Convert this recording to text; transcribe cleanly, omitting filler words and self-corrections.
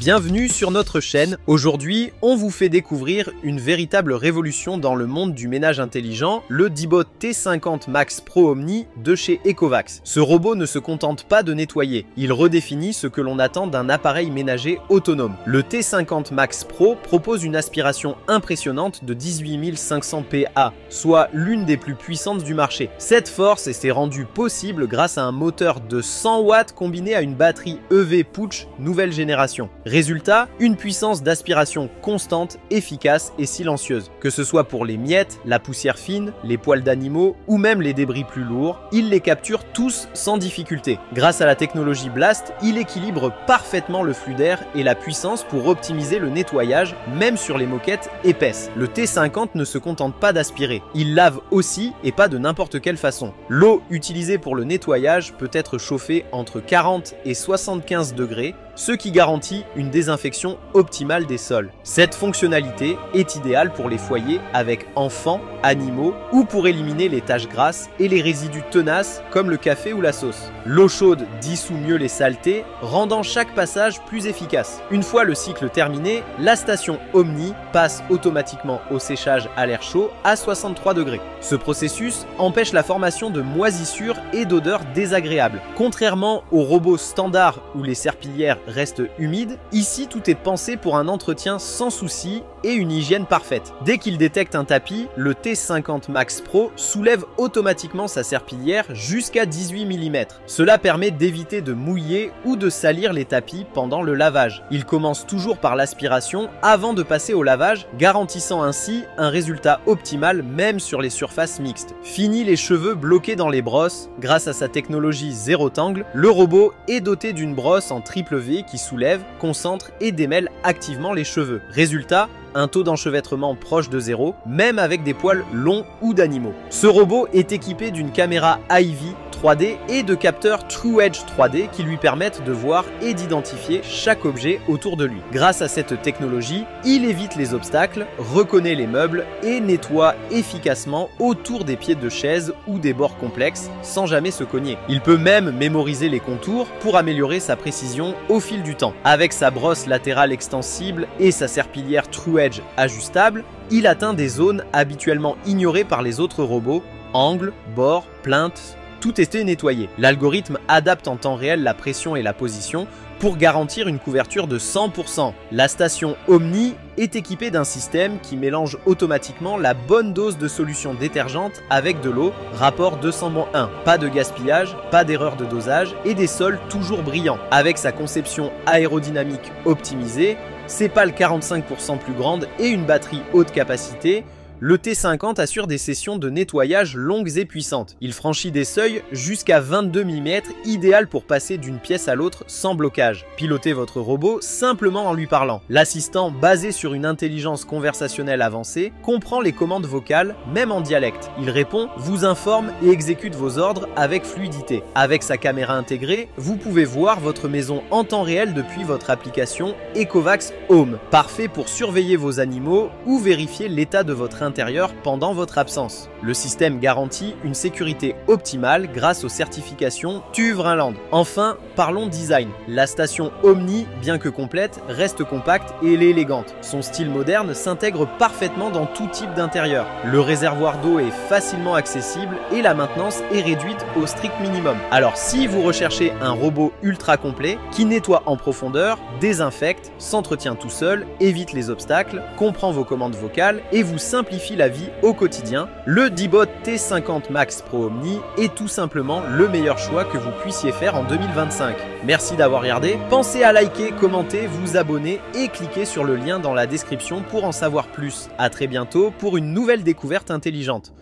Bienvenue sur notre chaîne. Aujourd'hui, on vous fait découvrir une véritable révolution dans le monde du ménage intelligent, le Dibot T50 Max Pro Omni de chez Ecovacs. Ce robot ne se contente pas de nettoyer, il redéfinit ce que l'on attend d'un appareil ménager autonome. Le T50 Max Pro propose une aspiration impressionnante de 18 500 PA, soit l'une des plus puissantes du marché. Cette force s'est rendue possible grâce à un moteur de 100 watts combiné à une batterie EV Puch nouvelle génération. Résultat, une puissance d'aspiration constante, efficace et silencieuse. Que ce soit pour les miettes, la poussière fine, les poils d'animaux ou même les débris plus lourds, il les capture tous sans difficulté. Grâce à la technologie Blast, il équilibre parfaitement le flux d'air et la puissance pour optimiser le nettoyage, même sur les moquettes épaisses. Le T50 ne se contente pas d'aspirer, il lave aussi et pas de n'importe quelle façon. L'eau utilisée pour le nettoyage peut être chauffée entre 40 et 75 degrés, ce qui garantit une désinfection optimale des sols. Cette fonctionnalité est idéale pour les foyers avec enfants, animaux ou pour éliminer les taches grasses et les résidus tenaces comme le café ou la sauce. L'eau chaude dissout mieux les saletés, rendant chaque passage plus efficace. Une fois le cycle terminé, la station Omni passe automatiquement au séchage à l'air chaud à 63 degrés. Ce processus empêche la formation de moisissures et d'odeurs désagréables. Contrairement aux robots standards où les serpillières restent humides, ici tout est pensé pour un entretien sans souci et une hygiène parfaite. Dès qu'il détecte un tapis, le T50 Max Pro soulève automatiquement sa serpillière jusqu'à 18 mm. Cela permet d'éviter de mouiller ou de salir les tapis pendant le lavage. Il commence toujours par l'aspiration avant de passer au lavage, garantissant ainsi un résultat optimal même sur les surfaces mixtes. Fini les cheveux bloqués dans les brosses, grâce à sa technologie zéro tangle, le robot est doté d'une brosse en triple V qui soulève, concentre et démêle activement les cheveux. Résultat, un taux d'enchevêtrement proche de zéro, même avec des poils longs ou d'animaux. Ce robot est équipé d'une caméra Ivy 3D et de capteurs TrueEdge 3D qui lui permettent de voir et d'identifier chaque objet autour de lui. Grâce à cette technologie, il évite les obstacles, reconnaît les meubles et nettoie efficacement autour des pieds de chaises ou des bords complexes sans jamais se cogner. Il peut même mémoriser les contours pour améliorer sa précision au fil du temps. Avec sa brosse latérale extensible et sa serpillière TrueEdge ajustable, il atteint des zones habituellement ignorées par les autres robots, angles, bords, plinthes, tout était nettoyé. L'algorithme adapte en temps réel la pression et la position pour garantir une couverture de 100%. La station Omni est équipée d'un système qui mélange automatiquement la bonne dose de solution détergente avec de l'eau, rapport 200:1. Pas de gaspillage, pas d'erreur de dosage et des sols toujours brillants. Avec sa conception aérodynamique optimisée, ses pales 45% plus grandes et une batterie haute capacité, le T50 assure des sessions de nettoyage longues et puissantes. Il franchit des seuils jusqu'à 22 mm, idéal pour passer d'une pièce à l'autre sans blocage. Pilotez votre robot simplement en lui parlant. L'assistant, basé sur une intelligence conversationnelle avancée, comprend les commandes vocales, même en dialecte. Il répond, vous informe et exécute vos ordres avec fluidité. Avec sa caméra intégrée, vous pouvez voir votre maison en temps réel depuis votre application Ecovacs Home. Parfait pour surveiller vos animaux ou vérifier l'état de votre intérieur pendant votre absence. Le système garantit une sécurité optimale grâce aux certifications TÜV Rheinland. Enfin, parlons design. La station Omni, bien que complète, reste compacte et elle est élégante. Son style moderne s'intègre parfaitement dans tout type d'intérieur. Le réservoir d'eau est facilement accessible et la maintenance est réduite au strict minimum. Alors si vous recherchez un robot ultra complet qui nettoie en profondeur, désinfecte, s'entretient tout seul, évite les obstacles, comprend vos commandes vocales et vous simplifie la vie au quotidien, le Dibot T50 Max Pro Omni est tout simplement le meilleur choix que vous puissiez faire en 2025. Merci d'avoir regardé, pensez à liker, commenter, vous abonner et cliquer sur le lien dans la description pour en savoir plus. À très bientôt pour une nouvelle découverte intelligente.